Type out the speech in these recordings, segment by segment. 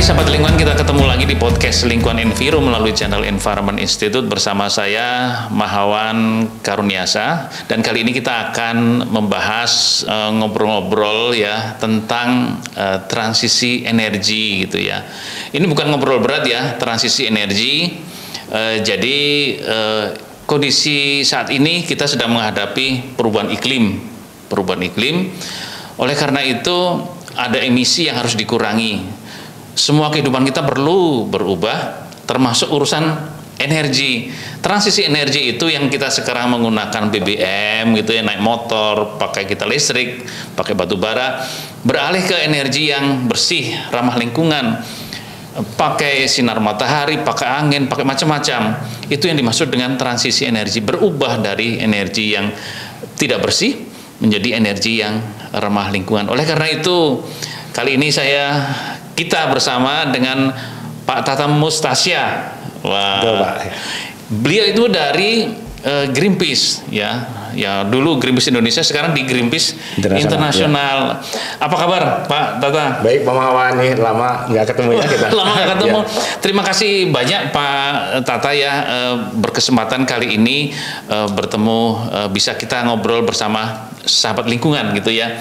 sahabat lingkungan, kita ketemu lagi di podcast Lingkungan Enviro melalui channel Environment Institute bersama saya Mahawan Karuniasa, dan kali ini kita akan membahas ngobrol-ngobrol ya tentang transisi energi gitu ya. Ini bukan ngobrol berat ya, transisi energi. Jadi kondisi saat ini kita sedang menghadapi perubahan iklim. Oleh karena itu ada emisi yang harus dikurangi. Semua kehidupan kita perlu berubah, termasuk urusan energi. Transisi energi itu yang kita sekarang menggunakan BBM gitu ya, naik motor, pakai kita listrik, pakai batu bara, beralih ke energi yang bersih, ramah lingkungan, pakai sinar matahari, pakai angin, pakai macam-macam. Itu yang dimaksud dengan transisi energi, berubah dari energi yang tidak bersih menjadi energi yang ramah lingkungan. Oleh karena itu, kali ini kita bersama dengan Pak Tata Mustasya. Wah, betul, Pak. Beliau itu dari Greenpeace ya. Ya, dulu Greenpeace Indonesia, sekarang di Greenpeace Internasional. Ya. Apa kabar, Pak Tata? Baik, Pak Mahawan, nih lama nggak ketemu ya kita. Lama nggak ketemu. Ya. Terima kasih banyak Pak Tata ya, berkesempatan kali ini bertemu, bisa kita ngobrol bersama sahabat lingkungan gitu ya.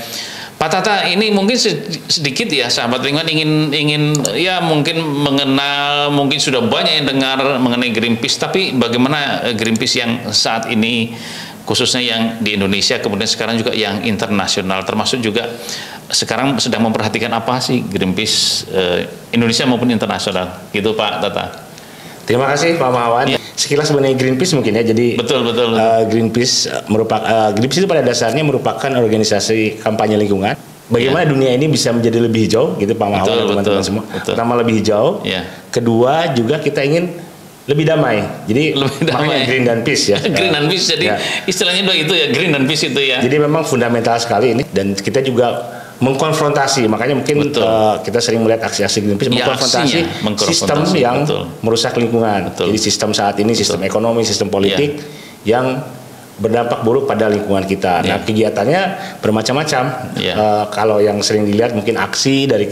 Pak Tata, ini mungkin sedikit ya sahabat lingkungan ingin ya mungkin mengenal, mungkin sudah banyak yang dengar mengenai Greenpeace, tapi bagaimana Greenpeace yang saat ini khususnya yang di Indonesia, kemudian sekarang juga yang internasional, termasuk juga sekarang sedang memperhatikan apa sih Greenpeace Indonesia maupun internasional gitu Pak Tata. Terima kasih Pak Mahawan. Ya. Sekilas sebenarnya Greenpeace mungkin ya. Jadi betul. Greenpeace Greenpeace itu pada dasarnya merupakan organisasi kampanye lingkungan. Bagaimana dunia ini bisa menjadi lebih hijau, gitu Pak Mahawan dan teman-teman semua. Pertama lebih hijau. Ya. Kedua juga kita ingin lebih damai. Jadi makanya Green dan Peace ya. Green dan Peace. Jadi istilahnya itu ya, Green dan Peace itu ya. Jadi memang fundamental sekali ini, dan kita juga mengkonfrontasi, makanya mungkin kita sering melihat aksi-aksi Greenpeace mengkonfrontasi sistem yang merusak lingkungan. Jadi sistem saat ini, sistem ekonomi, sistem politik yang berdampak buruk pada lingkungan kita. Nah, kegiatannya bermacam-macam. Kalau yang sering dilihat mungkin aksi dari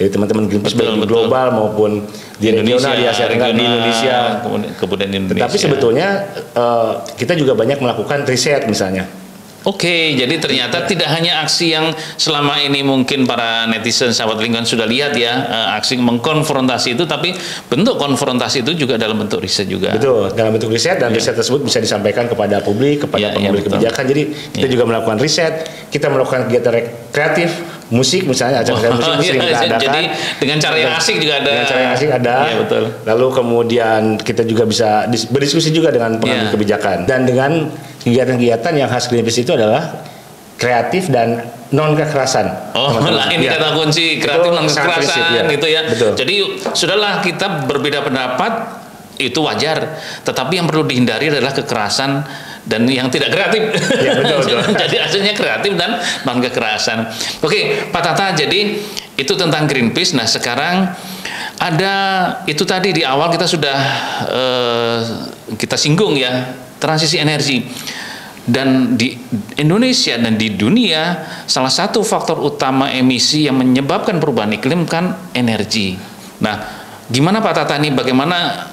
teman-teman Greenpeace baik di global maupun di regional, di Asia Tenggara, di Indonesia, kemudian di Indonesia. Tapi sebetulnya kita juga banyak melakukan riset misalnya. Oke, jadi ternyata tidak hanya aksi yang selama ini mungkin para netizen sahabat lingkungan sudah lihat ya, aksi mengkonfrontasi itu, tapi bentuk konfrontasi itu juga dalam bentuk riset juga. Betul, dalam bentuk riset, dan riset tersebut bisa disampaikan kepada publik, kepada pengambil kebijakan. Jadi kita juga melakukan riset, kita melakukan kegiatan kreatif, musik misalnya, acara musik sering kita adakan. Jadi dengan cara yang asik juga ada. Dengan cara yang asik ada. Ya, betul. Lalu kemudian kita juga bisa berdiskusi juga dengan pengambil kebijakan. Dan dengan kegiatan-kegiatan yang khas Greenpeace itu adalah kreatif dan non kekerasan. Oh, nah ini kata kunci, kreatif non kekerasan gitu ya. Betul. Jadi sudahlah, kita berbeda pendapat itu wajar, tetapi yang perlu dihindari adalah kekerasan dan yang tidak kreatif. Ya, betul. Jadi aslinya kreatif dan non kekerasan. Oke, Pak Tata, jadi itu tentang Greenpeace. Nah, sekarang ada itu tadi di awal kita sudah kita singgung ya, transisi energi. Dan di Indonesia dan di dunia, salah satu faktor utama emisi yang menyebabkan perubahan iklim kan energi. Nah, gimana Pak Tata nih, bagaimana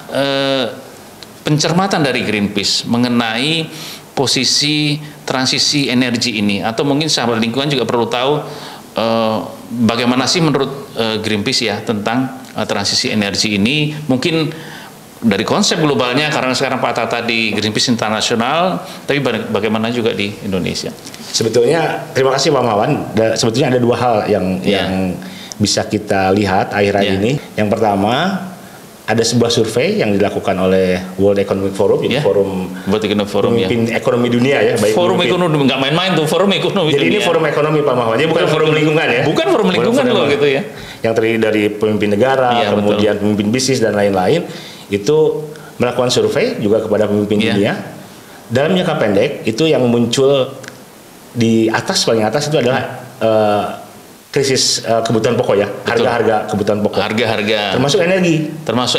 pencermatan dari Greenpeace mengenai posisi transisi energi ini? Atau mungkin sahabat lingkungan juga perlu tahu bagaimana sih menurut Greenpeace ya tentang transisi energi ini, mungkin dari konsep globalnya, karena sekarang Pak Tata di Greenpeace Internasional, tapi bagaimana juga di Indonesia? Sebetulnya, terima kasih Pak Mahawan. Sebetulnya ada dua hal yang bisa kita lihat akhir-akhir ini. Yang pertama, ada sebuah survei yang dilakukan oleh World Economic Forum, jadi forum pemimpin ekonomi dunia ya. Forum ekonomi, nggak main-main tuh forum ekonomi. Jadi dunia. Ini forum ekonomi Pak Mahawan, jadi bukan forum lingkungan ya. Bukan forum lingkungan loh gitu ya. Yang terdiri dari pemimpin negara, kemudian pemimpin bisnis dan lain-lain, itu melakukan survei juga kepada pemimpin dunia. Dalam jangka pendek itu yang muncul di atas, paling atas itu adalah krisis kebutuhan pokok ya, harga-harga kebutuhan pokok. Harga-harga. Termasuk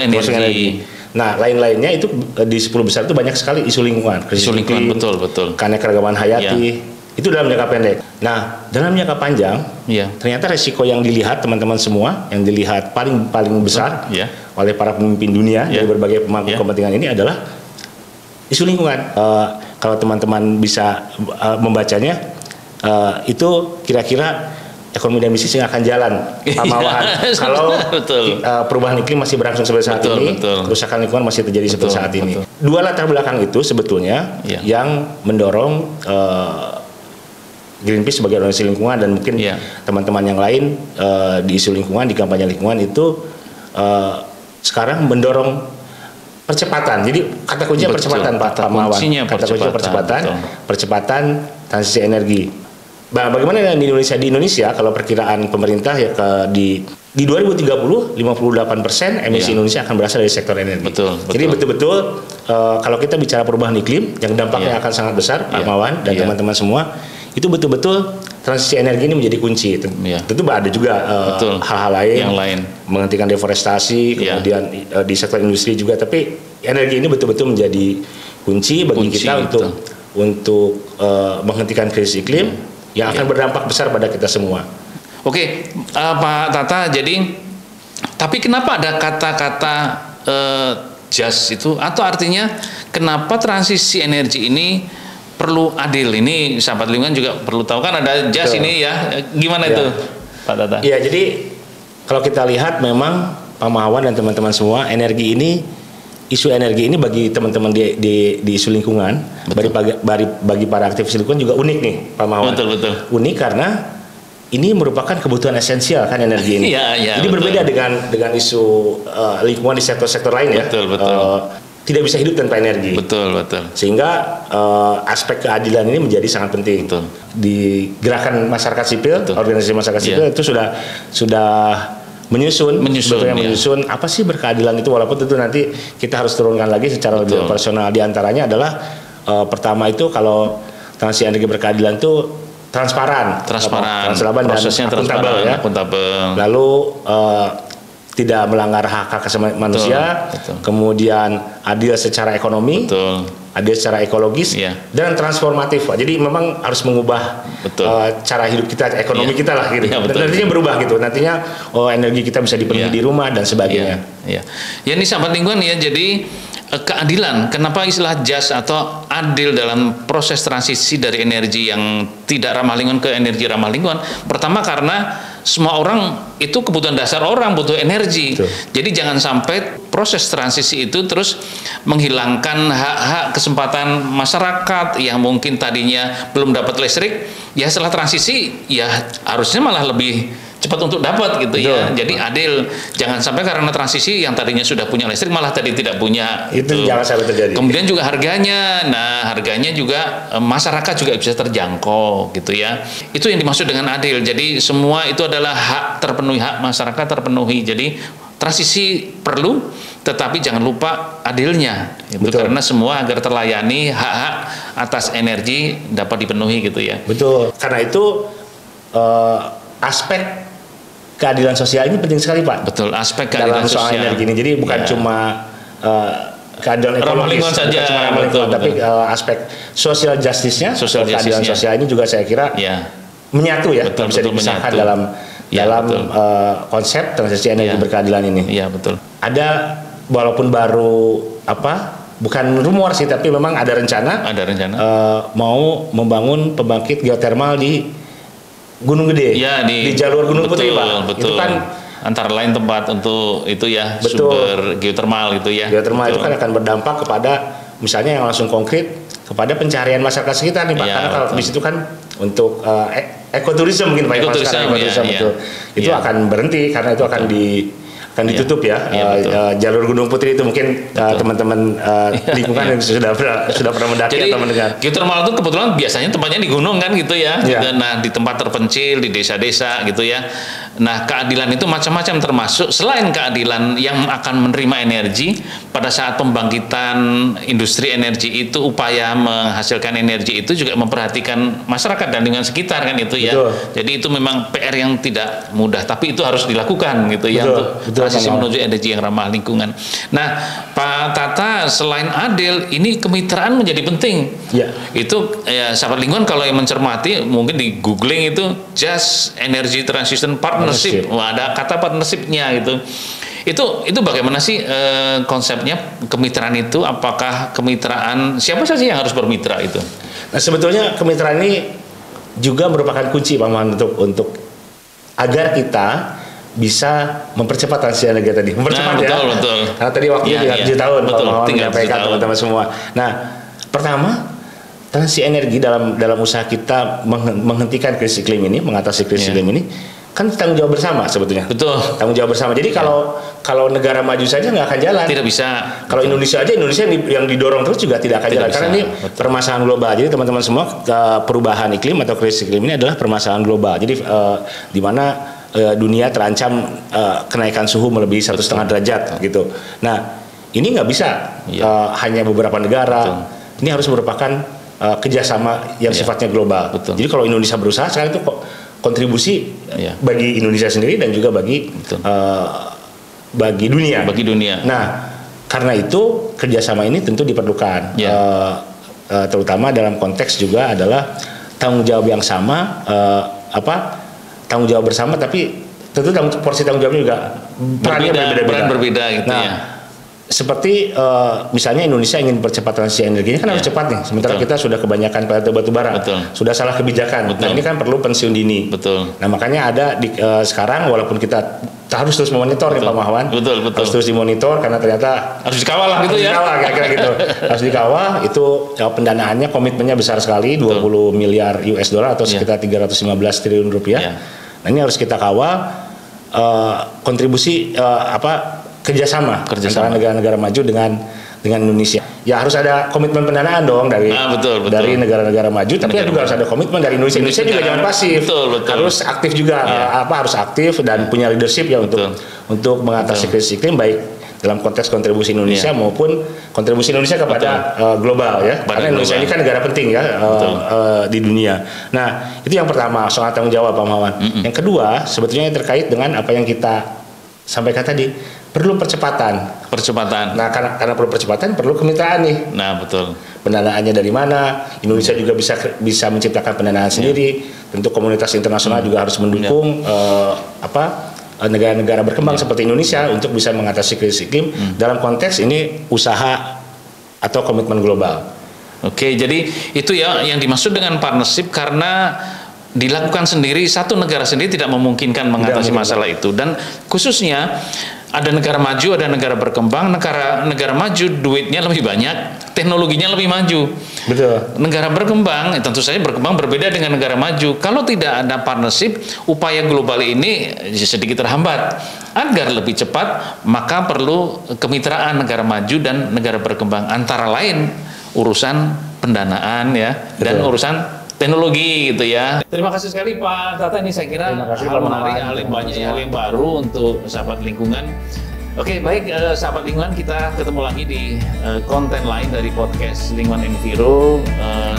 energi. Nah, lain-lainnya itu di 10 besar itu banyak sekali isu lingkungan. Isu lingkungan, betul. Keanekaragaman hayati, Itu dalam jangka pendek. Nah, dalam jangka panjang, ternyata resiko yang dilihat teman-teman semua, yang dilihat paling besar oleh para pemimpin dunia dari berbagai pemangku kepentingan ini adalah isu lingkungan. Kalau teman-teman bisa membacanya, itu kira-kira ekonomi dan bisnis yang akan jalan, Pak Mawahan. Kalau perubahan iklim masih berlangsung seperti saat ini, kerusakan lingkungan masih terjadi seperti saat ini. Dua latar belakang itu sebetulnya yang mendorong Greenpeace sebagai organisasi lingkungan dan mungkin teman-teman yang lain di isu lingkungan, di kampanye lingkungan itu sekarang mendorong percepatan. Jadi kata kuncinya percepatan, Pak Mawan. Kata kuncinya percepatan transisi energi. Nah, bagaimana di Indonesia? Di Indonesia kalau perkiraan pemerintah ya di 2030 58% emisi Indonesia akan berasal dari sektor energi. Jadi betul-betul kalau kita bicara perubahan iklim yang dampaknya akan sangat besar, Pak Mawan dan teman-teman semua, itu betul-betul transisi energi ini menjadi kunci. Tentu ada juga hal-hal lain, menghentikan deforestasi, kemudian di sektor industri juga. Tapi energi ini betul-betul menjadi kunci bagi kita untuk menghentikan krisis iklim yang akan berdampak besar pada kita semua. Oke, Pak Tata. Jadi, tapi kenapa ada kata-kata just itu? Atau artinya kenapa transisi energi ini perlu adil? Ini sahabat lingkungan juga perlu tahu, kan ada just ini ya. Gimana itu, Pak Tata? Iya, jadi kalau kita lihat memang Pak Mahawan dan teman-teman semua, isu energi ini bagi teman-teman di isu lingkungan, bagi para aktivis lingkungan juga unik nih, Pak Mahawan. Betul. Unik karena ini merupakan kebutuhan esensial kan energi ini. Jadi berbeda dengan isu lingkungan di sektor-sektor lain ya. Tidak bisa hidup tanpa energi. Betul. Sehingga aspek keadilan ini menjadi sangat penting. Di gerakan masyarakat sipil, organisasi masyarakat sipil itu sudah menyusun apa sih berkeadilan itu, walaupun tentu nanti kita harus turunkan lagi secara lebih personal. Di antaranya adalah pertama itu kalau transisi energi berkeadilan itu transparan prosesnya dan akuntabel. Lalu tidak melanggar hak asasi manusia, kemudian adil secara ekonomi, adil secara ekologis, dan transformatif. Jadi memang harus mengubah cara hidup kita, ekonomi kita lah gitu. Nantinya berubah gitu. Nantinya energi kita bisa dipenuhi di rumah dan sebagainya. Ya ini sahabat lingkungan ya. Jadi keadilan, kenapa istilah just atau adil dalam proses transisi dari energi yang tidak ramah lingkungan ke energi ramah lingkungan? Pertama karena semua orang itu kebutuhan dasar orang butuh energi. Jadi jangan sampai proses transisi itu terus menghilangkan hak-hak kesempatan masyarakat yang mungkin tadinya belum dapat listrik, ya setelah transisi ya harusnya malah lebih cepat untuk dapat gitu ya. Jadi adil, jangan sampai karena transisi yang tadinya sudah punya listrik malah tadi tidak punya. Itu jangan sampai terjadi. Kemudian juga harganya, harganya juga masyarakat juga bisa terjangkau gitu ya. Itu yang dimaksud dengan adil. Jadi semua itu adalah hak terpenuhi, hak masyarakat terpenuhi. Jadi transisi perlu, tetapi jangan lupa adilnya. Itu karena semua agar terlayani hak-hak atas energi dapat dipenuhi gitu ya. Betul. Karena itu aspek keadilan sosial ini penting sekali, Pak. Betul, aspek keadilan dalam soal energi ini. Jadi bukan cuma keadilan ekologis saja, tapi aspek social justice-nya, keadilan sosial ini juga saya kira menyatu ya, bisa dipisahkan dalam konsep transisi energi berkeadilan ini. Iya, betul. Ada walaupun baru bukan rumor sih, tapi memang ada rencana mau membangun pembangkit geotermal di Gunung Gede, di jalur Gunung Putri, Pak. Betul. Itu kan antara lain tempat untuk itu ya, sumber geotermal itu ya. Geotermal itu kan akan berdampak kepada misalnya yang langsung konkret kepada pencarian masyarakat sekitar nih, Pak. Karena kalau di situ kan untuk ekoturisme mungkin Pak, itu akan berhenti karena itu akan ditutup jalur Gunung Putri itu mungkin teman-teman lingkungan yang sudah pernah mendaki atau mendengar. Geotermal itu kebetulan biasanya tempatnya di gunung kan gitu ya. Nah di tempat terpencil di desa-desa gitu ya. Nah keadilan itu macam-macam, termasuk selain keadilan yang akan menerima energi pada saat pembangkitan industri energi itu, upaya menghasilkan energi itu juga memperhatikan masyarakat dan lingkungan sekitar kan itu ya. Jadi itu memang PR yang tidak mudah, tapi itu harus dilakukan gitu ya, untuk transisi menuju energi yang ramah lingkungan. Nah, Pak Tata, selain adil, ini kemitraan menjadi penting. Ya. Itu ya, sahabat lingkungan kalau yang mencermati, mungkin di googling itu Just Energy Transition Partnership. Wah, ada kata partnershipnya gitu. Itu bagaimana sih konsepnya kemitraan itu? Apakah kemitraan siapa saja yang harus bermitra itu? Nah, sebetulnya kemitraan ini juga merupakan kunci, Pak Mohan, untuk agar kita bisa mempercepat transisi energi tadi. Mempercepat betul. Karena tadi waktunya 7 tahun, Pak Mohan menyampaikan teman-teman semua. Nah, pertama, transisi energi dalam usaha kita menghentikan krisis iklim ini, mengatasi krisis iklim ini, kan tanggung jawab bersama sebetulnya. Betul. Tanggung jawab bersama. Jadi kalau negara maju saja nggak akan jalan. Tidak bisa. Kalau Indonesia yang didorong terus juga tidak akan jalan. Karena ini permasalahan global. Jadi teman-teman semua, perubahan iklim atau krisis iklim ini adalah permasalahan global. Jadi di mana dunia terancam kenaikan suhu melebihi 1,5 derajat gitu. Nah, ini nggak bisa hanya beberapa negara. Ini harus merupakan kerjasama yang sifatnya global. Jadi kalau Indonesia berusaha sekarang itu kontribusi bagi Indonesia sendiri dan juga bagi dunia. Bagi dunia. Nah, karena itu kerjasama ini tentu diperlukan, terutama dalam konteks juga adalah tanggung jawab yang sama, tanggung jawab bersama, tapi tentu porsi tanggung jawabnya juga peran berbeda gitu. Nah, seperti misalnya Indonesia ingin percepat transisi energinya kan harus cepat nih. Sementara kita sudah kebanyakan pltu batu bara, sudah salah kebijakan. Nah, ini kan perlu pensiun dini. Nah, makanya ada sekarang walaupun kita harus terus memonitor nih Pak Mahwan. Harus terus dimonitor karena ternyata harus dikawal lah gitu ya. Dikawal kira-kira gitu. Harus dikawal. Itu pendanaannya, komitmennya besar sekali, 20 miliar US dollar atau sekitar 315 triliun rupiah. Nah, ini harus kita kawal kontribusi kerjasama antara negara-negara maju dengan Indonesia. Ya harus ada komitmen pendanaan dong dari negara-negara maju, tapi juga harus ada komitmen dari Indonesia. Indonesia juga jangan pasif, harus aktif juga, harus aktif dan punya leadership ya untuk mengatasi krisis iklim, baik dalam konteks kontribusi Indonesia maupun kontribusi Indonesia kepada global ya. Karena Indonesia ini kan negara penting ya di dunia. Nah, itu yang pertama soal tanggung jawab, Pak Mawan. Yang kedua sebetulnya terkait dengan apa yang kita sampaikan tadi, perlu percepatan. Nah, karena perlu percepatan, perlu kemitraan nih. Nah, betul. Pendanaannya dari mana? Indonesia juga bisa menciptakan pendanaan sendiri. Tentu komunitas internasional juga harus mendukung negara-negara berkembang seperti Indonesia untuk bisa mengatasi krisis iklim dalam konteks ini usaha atau komitmen global. Oke, jadi itu ya yang dimaksud dengan partnership, karena dilakukan sendiri, satu negara sendiri tidak memungkinkan mengatasi masalah itu. Dan khususnya ada negara maju, ada negara berkembang. Negara maju duitnya lebih banyak, teknologinya lebih maju. Betul. Negara berkembang tentu saja berkembang berbeda dengan negara maju. Kalau tidak ada partnership, upaya global ini sedikit terhambat. Agar lebih cepat, maka perlu kemitraan negara maju dan negara berkembang, antara lain urusan pendanaan ya, dan urusan teknologi gitu ya. Terima kasih sekali Pak Tata, ini saya kira hal menarik, banyak hal yang baru untuk sahabat lingkungan. Oke, baik sahabat lingkungan, kita ketemu lagi di konten lain dari podcast Lingkungan Enviro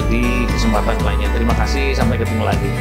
di kesempatan lainnya. Terima kasih, sampai ketemu lagi.